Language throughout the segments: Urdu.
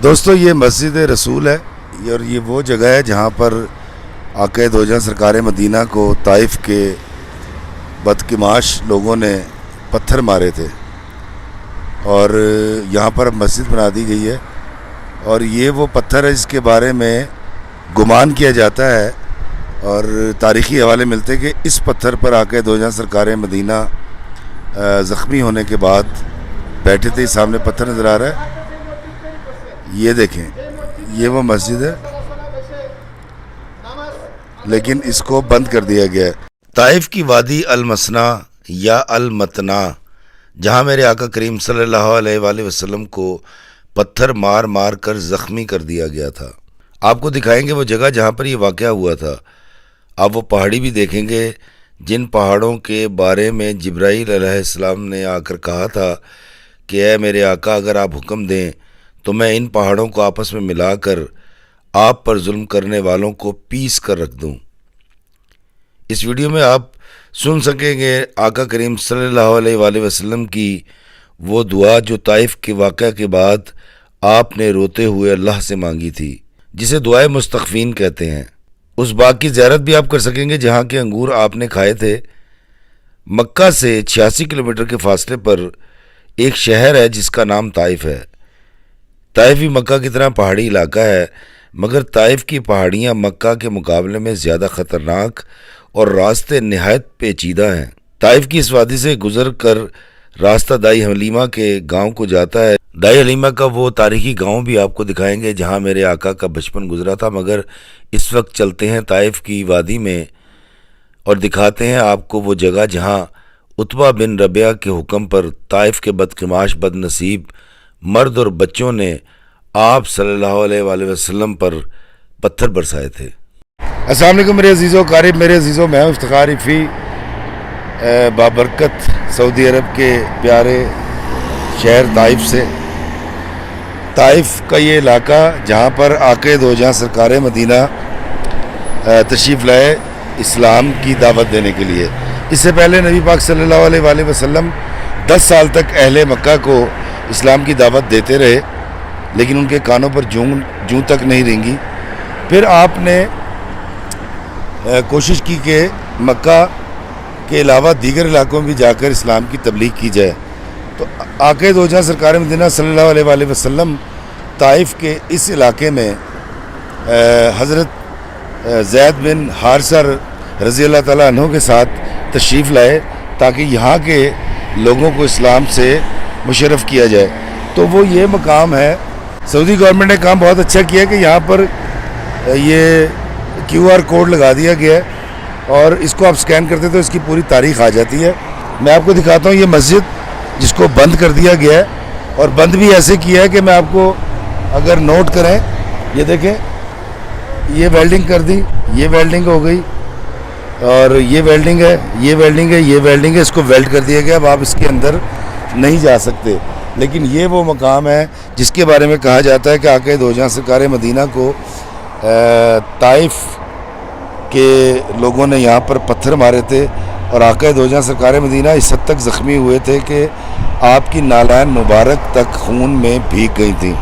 دوستو یہ مسجد رسول ہے اور یہ وہ جگہ ہے جہاں پر آقا دو جہاں سرکار مدینہ کو طائف کے بدقماش لوگوں نے پتھر مارے تھے اور یہاں پر اب مسجد بنا دی گئی ہے۔ اور یہ وہ پتھر ہے جس کے بارے میں گمان کیا جاتا ہے اور تاریخی حوالے ملتے ہیں کہ اس پتھر پر آقا دو جہاں سرکار مدینہ زخمی ہونے کے بعد بیٹھے تھے۔ سامنے پتھر نظر آ رہا ہے، یہ دیکھیں، یہ وہ مسجد ہے لیکن اس کو بند کر دیا گیا ہے۔ طائف کی وادی المسنا یا المتنا، جہاں میرے آقا کریم صلی اللہ علیہ وآلہ وسلم کو پتھر مار مار کر زخمی کر دیا گیا تھا۔ آپ کو دکھائیں گے وہ جگہ جہاں پر یہ واقعہ ہوا تھا۔ آپ وہ پہاڑی بھی دیکھیں گے جن پہاڑوں کے بارے میں جبرائیل علیہ السلام نے آ کر کہا تھا کہ اے میرے آقا، اگر آپ حکم دیں تو میں ان پہاڑوں کو آپس میں ملا کر آپ پر ظلم کرنے والوں کو پیس کر رکھ دوں۔ اس ویڈیو میں آپ سن سکیں گے آقا کریم صلی اللہ علیہ وآلہ وسلم کی وہ دعا جو طائف کے واقعہ کے بعد آپ نے روتے ہوئے اللہ سے مانگی تھی، جسے دعائے مستغفین کہتے ہیں۔ اس باغ کی زیارت بھی آپ کر سکیں گے جہاں کے انگور آپ نے کھائے تھے۔ مکہ سے 86 کلومیٹر کے فاصلے پر ایک شہر ہے جس کا نام طائف ہے۔ طائف بھی مکہ کی طرح پہاڑی علاقہ ہے، مگر طائف کی پہاڑیاں مکہ کے مقابلے میں زیادہ خطرناک اور راستے نہایت پیچیدہ ہیں۔ طائف کی اس وادی سے گزر کر راستہ دائی حلیمہ کے گاؤں کو جاتا ہے۔ دائی حلیمہ کا وہ تاریخی گاؤں بھی آپ کو دکھائیں گے جہاں میرے آقا کا بچپن گزرا تھا، مگر اس وقت چلتے ہیں طائف کی وادی میں اور دکھاتے ہیں آپ کو وہ جگہ جہاں عتبہ بن ربیعہ کے حکم پر طائف کے بدقماش بد نصیب مرد اور بچوں نے آپ صلی اللہ علیہ وآلہ وسلم پر پتھر برسائے تھے۔ السلام علیکم میرے عزیزوں قارب، میرے عزیزوں، میں افتخار رفیع بابرکت سعودی عرب کے پیارے شہر طائف سے۔ طائف کا یہ علاقہ جہاں پر آقا دو جہاں سرکار مدینہ تشریف لائے اسلام کی دعوت دینے کے لیے۔ اس سے پہلے نبی پاک صلی اللہ علیہ وآلہ وسلم 10 سال تک اہل مکہ کو اسلام کی دعوت دیتے رہے لیکن ان کے کانوں پر جوں تک نہیں رینگی۔ پھر آپ نے کوشش کی کہ مکہ کے علاوہ دیگر علاقوں میں بھی جا کر اسلام کی تبلیغ کی جائے، تو آقا دو جہاں سرکار مدینہ صلی اللہ علیہ وآلہ وسلم طائف کے اس علاقے میں حضرت زید بن حارثہ رضی اللہ تعالیٰ عنہ کے ساتھ تشریف لائے تاکہ یہاں کے لوگوں کو اسلام سے مشرف کیا جائے۔ تو وہ یہ مقام ہے۔ سعودی گورنمنٹ نے کام بہت اچھا کیا کہ یہاں پر یہ QR کوڈ لگا دیا گیا ہے اور اس کو آپ سکین کرتے تو اس کی پوری تاریخ آ جاتی ہے۔ میں آپ کو دکھاتا ہوں یہ مسجد جس کو بند کر دیا گیا ہے، اور بند بھی ایسے کیا ہے کہ میں آپ کو اگر نوٹ کریں، یہ دیکھیں، یہ ویلڈنگ کر دی، یہ ویلڈنگ ہو گئی اور یہ ویلڈنگ ہے، یہ ویلڈنگ ہے، یہ ویلڈنگ ہے، اس کو ویلڈ کر دیا گیا۔ اب آپ اس کے اندر نہیں جا سکتے، لیکن یہ وہ مقام ہے جس کے بارے میں کہا جاتا ہے کہ آقا دو جہاں سرکار مدینہ کو طائف کے لوگوں نے یہاں پر پتھر مارے تھے اور آقا دو جہاں سرکار مدینہ اس حد تک زخمی ہوئے تھے کہ آپ کی نالین مبارک تک خون میں بھیگ گئی تھیں۔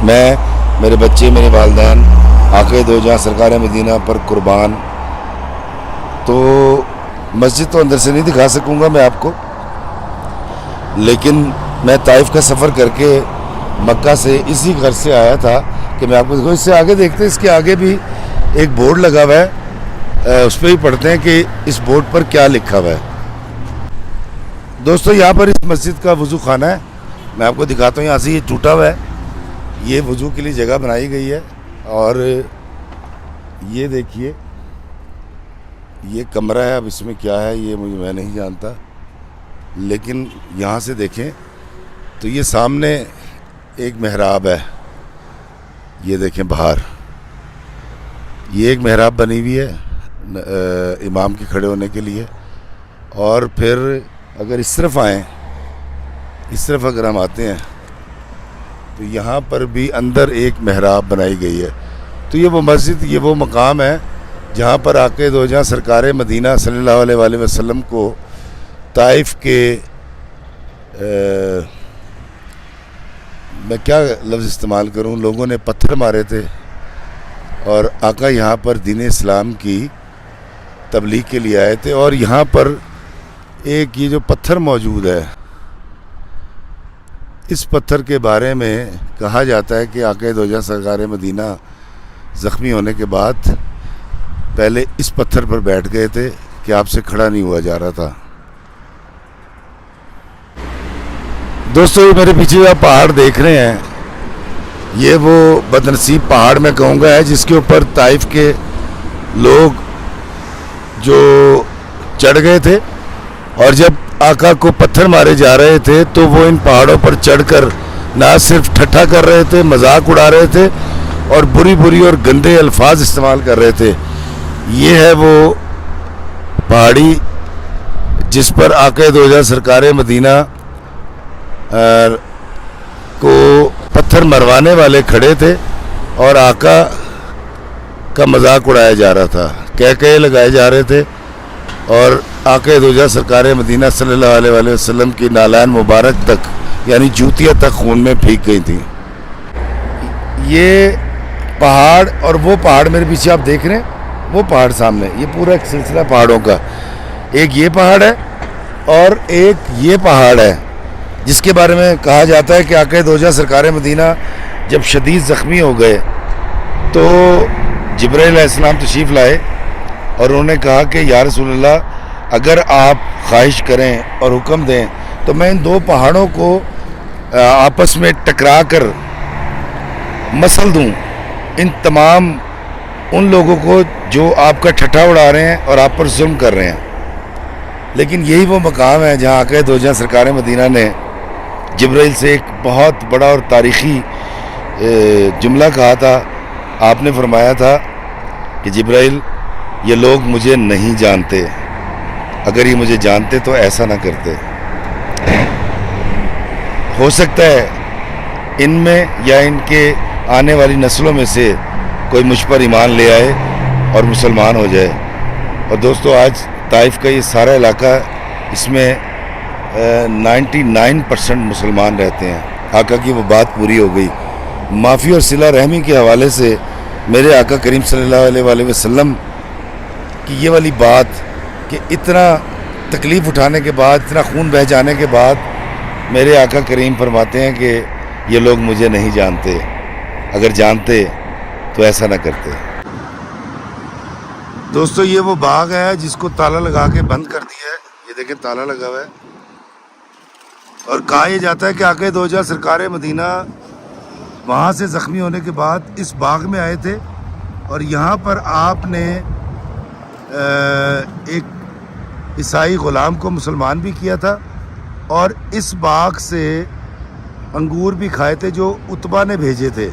میں، میرے بچے، میرے والدین آقا دو جہاں سرکار مدینہ پر قربان۔ تو مسجد تو اندر سے نہیں دکھا سکوں گا میں آپ کو، لیکن میں طائف کا سفر کر کے مکہ سے اسی گھر سے آیا تھا کہ میں آپ کو دیکھوں۔ اس سے آگے دیکھتے ہیں، اس کے آگے بھی ایک بورڈ لگا ہوا ہے، اس پہ بھی پڑھتے ہیں کہ اس بورڈ پر کیا لکھا ہوا ہے۔ دوستو یہاں پر اس مسجد کا وضو خانہ ہے، میں آپ کو دکھاتا ہوں۔ یہاں سے یہ ٹوٹا ہوا ہے، یہ وضو کے لیے جگہ بنائی گئی ہے، اور یہ دیکھیے یہ کمرہ ہے۔ اب اس میں کیا ہے یہ میں نہیں جانتا، لیکن یہاں سے دیکھیں تو یہ سامنے ایک محراب ہے، یہ دیکھیں باہر، یہ ایک محراب بنی ہوئی ہے امام کے کھڑے ہونے کے لیے۔ اور پھر اگر اس طرف آئیں، اس طرف اگر ہم آتے ہیں تو یہاں پر بھی اندر ایک محراب بنائی گئی ہے۔ تو یہ وہ مسجد، یہ وہ مقام ہے جہاں پر آقا دو جہاں سرکار مدینہ صلی اللہ علیہ وآلہ وسلم کو طائف کے میں کیا لفظ استعمال کروں، لوگوں نے پتھر مارے تھے اور آقا یہاں پر دین اسلام کی تبلیغ کے لیے آئے تھے، اور یہاں پر ایک یہ جو پتھر موجود ہے، اس پتھر کے بارے میں کہا جاتا ہے کہ آقا دو جہاں سرکار مدینہ زخمی ہونے کے بعد پہلے اس پتھر پر بیٹھ گئے تھے کہ آپ سے کھڑا نہیں ہوا جا رہا تھا۔ دوستو، یہ میرے پیچھے آپ پہاڑ دیکھ رہے ہیں، یہ وہ بدنصیب پہاڑ میں کہوں گا ہے جس کے اوپر طائف کے لوگ جو چڑھ گئے تھے، اور جب آقا کو پتھر مارے جا رہے تھے تو وہ ان پہاڑوں پر چڑھ کر نہ صرف ٹھٹھا کر رہے تھے، مذاق اڑا رہے تھے اور بری اور گندے الفاظ استعمال کر رہے تھے۔ یہ ہے وہ پہاڑی جس پر آقا دو جہاں سرکار مدینہ کو پتھر مروانے والے کھڑے تھے اور آقا کا مذاق اڑایا جا رہا تھا، کہے لگائے جا رہے تھے، اور آقا دو جہاں سرکار مدینہ صلی اللہ علیہ وآلہ وسلم کی نالین مبارک تک یعنی جوتیاں تک خون میں پھینک گئی تھیں۔ یہ پہاڑ اور وہ پہاڑ میرے پیچھے آپ دیکھ رہے ہیں، وہ پہاڑ سامنے، یہ پورا ایک سلسلہ پہاڑوں کا، ایک یہ پہاڑ ہے اور ایک یہ پہاڑ ہے جس کے بارے میں کہا جاتا ہے کہ آقا دو جہاں سرکار مدینہ جب شدید زخمی ہو گئے تو جبرائیل علیہ السلام تشریف لائے اور انہوں نے کہا کہ یا رسول اللہ، اگر آپ خواہش کریں اور حکم دیں تو میں ان دو پہاڑوں کو آپس میں ٹکرا کر مسل دوں ان تمام ان لوگوں کو جو آپ کا ٹھٹھا اڑا رہے ہیں اور آپ پر ظلم کر رہے ہیں۔ لیکن یہی وہ مقام ہے جہاں آقا دو جہاں سرکار مدینہ نے جبرائیل سے ایک بہت بڑا اور تاریخی جملہ کہا تھا۔ آپ نے فرمایا تھا کہ جبرائیل، یہ لوگ مجھے نہیں جانتے، اگر یہ مجھے جانتے تو ایسا نہ کرتے۔ ہو سکتا ہے ان میں یا ان کے آنے والی نسلوں میں سے کوئی مجھ پر ایمان لے آئے اور مسلمان ہو جائے۔ اور دوستو، آج طائف کا یہ سارا علاقہ، اس میں 99% مسلمان رہتے ہیں۔ آقا کی وہ بات پوری ہو گئی۔ معافی اور صلہ رحمی کے حوالے سے میرے آقا کریم صلی اللہ علیہ وآلہ وسلم کی یہ والی بات کہ اتنا تکلیف اٹھانے کے بعد، اتنا خون بہہ جانے کے بعد میرے آقا کریم فرماتے ہیں کہ یہ لوگ مجھے نہیں جانتے، اگر جانتے تو ایسا نہ کرتے۔ دوستو، یہ وہ باغ ہے جس کو تالا لگا کے بند کر دیا ہے، یہ دیکھیں تالا لگا ہوا ہے، اور کہا یہ جاتا ہے کہ آقا دو جہاں سرکار مدینہ وہاں سے زخمی ہونے کے بعد اس باغ میں آئے تھے، اور یہاں پر آپ نے ایک عیسائی غلام کو مسلمان بھی کیا تھا، اور اس باغ سے انگور بھی کھائے تھے جو عتبہ نے بھیجے تھے۔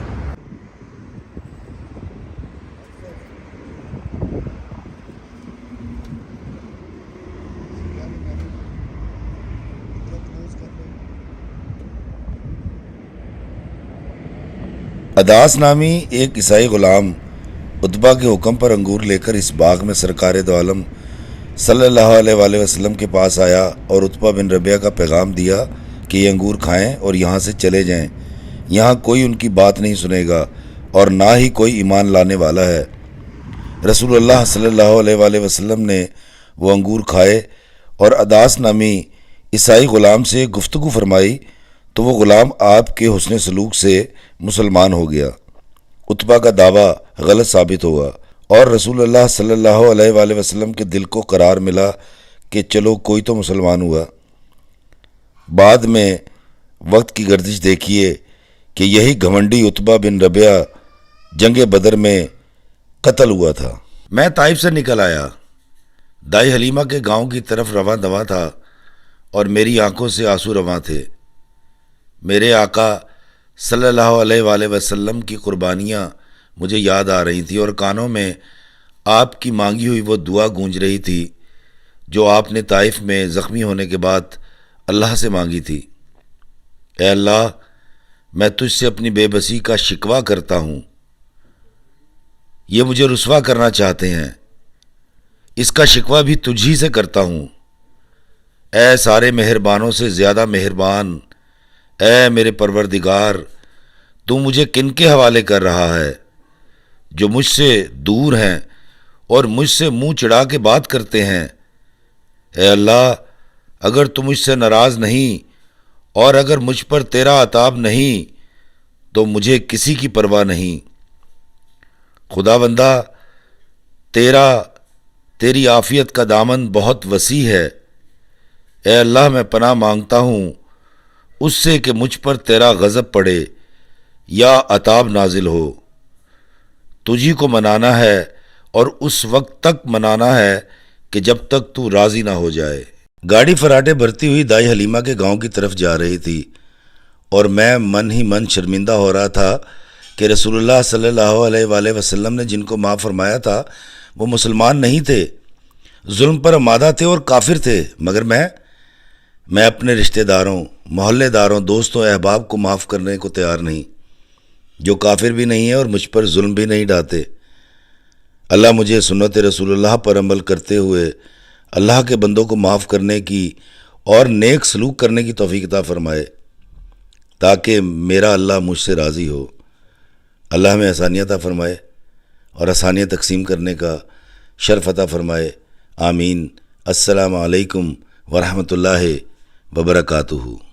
اداس نامی ایک عیسائی غلام عتبہ کے حکم پر انگور لے کر اس باغ میں سرکار دو عالم صلی اللہ علیہ وآلہ وسلم کے پاس آیا اور عتبہ بن ربیعہ کا پیغام دیا کہ یہ انگور کھائیں اور یہاں سے چلے جائیں، یہاں کوئی ان کی بات نہیں سنے گا اور نہ ہی کوئی ایمان لانے والا ہے۔ رسول اللہ صلی اللہ علیہ وآلہ وسلم نے وہ انگور کھائے اور اداس نامی عیسائی غلام سے گفتگو فرمائی تو وہ غلام آپ کے حسن سلوک سے مسلمان ہو گیا۔ عتبہ کا دعویٰ غلط ثابت ہوا اور رسول اللہ صلی اللہ علیہ وآلہ وسلم کے دل کو قرار ملا کہ چلو کوئی تو مسلمان ہوا۔ بعد میں وقت کی گردش دیکھیے کہ یہی گھمنڈی عتبہ بن ربیعہ جنگ بدر میں قتل ہوا تھا۔ میں طائف سے نکل آیا، دائی حلیمہ کے گاؤں کی طرف رواں دواں تھا اور میری آنکھوں سے آنسو رواں تھے۔ میرے آقا صلی اللہ علیہ وآلہ وسلم کی قربانیاں مجھے یاد آ رہی تھیں اور کانوں میں آپ کی مانگی ہوئی وہ دعا گونج رہی تھی جو آپ نے طائف میں زخمی ہونے کے بعد اللہ سے مانگی تھی۔ اے اللہ، میں تجھ سے اپنی بے بسی کا شکوہ کرتا ہوں، یہ مجھے رسوا کرنا چاہتے ہیں، اس کا شکوہ بھی تجھ ہی سے کرتا ہوں۔ اے سارے مہربانوں سے زیادہ مہربان، اے میرے پروردگار، تو مجھے کن کے حوالے کر رہا ہے جو مجھ سے دور ہیں اور مجھ سے منہ چڑھا کے بات کرتے ہیں؟ اے اللہ، اگر تو مجھ سے ناراض نہیں اور اگر مجھ پر تیرا عتاب نہیں تو مجھے کسی کی پرواہ نہیں۔ خدا بندہ، تیری عافیت کا دامن بہت وسیع ہے۔ اے اللہ، میں پناہ مانگتا ہوں اس سے کہ مجھ پر تیرا غضب پڑے یا عتاب نازل ہو۔ تجھی کو منانا ہے اور اس وقت تک منانا ہے کہ جب تک تو راضی نہ ہو جائے۔ گاڑی فراٹے بھرتی ہوئی دائی حلیمہ کے گاؤں کی طرف جا رہی تھی اور میں من ہی من شرمندہ ہو رہا تھا کہ رسول اللہ صلی اللہ علیہ وآلہ وسلم نے جن کو معاف فرمایا تھا وہ مسلمان نہیں تھے، ظلم پر آمادہ تھے اور کافر تھے، مگر میں اپنے رشتہ داروں، محلے داروں، دوستوں، احباب کو معاف کرنے کو تیار نہیں، جو کافر بھی نہیں ہیں اور مجھ پر ظلم بھی نہیں ڈھاتے۔ اللہ مجھے سنت رسول اللہ پر عمل کرتے ہوئے اللہ کے بندوں کو معاف کرنے کی اور نیک سلوک کرنے کی توفیق عطا فرمائے تاکہ میرا اللہ مجھ سے راضی ہو۔ اللہ ہمیں آسانیاں عطا فرمائے اور آسانیاں تقسیم کرنے کا شرف عطا فرمائے۔ آمین۔ السلام علیکم ورحمۃ اللہ وبرکاتہ۔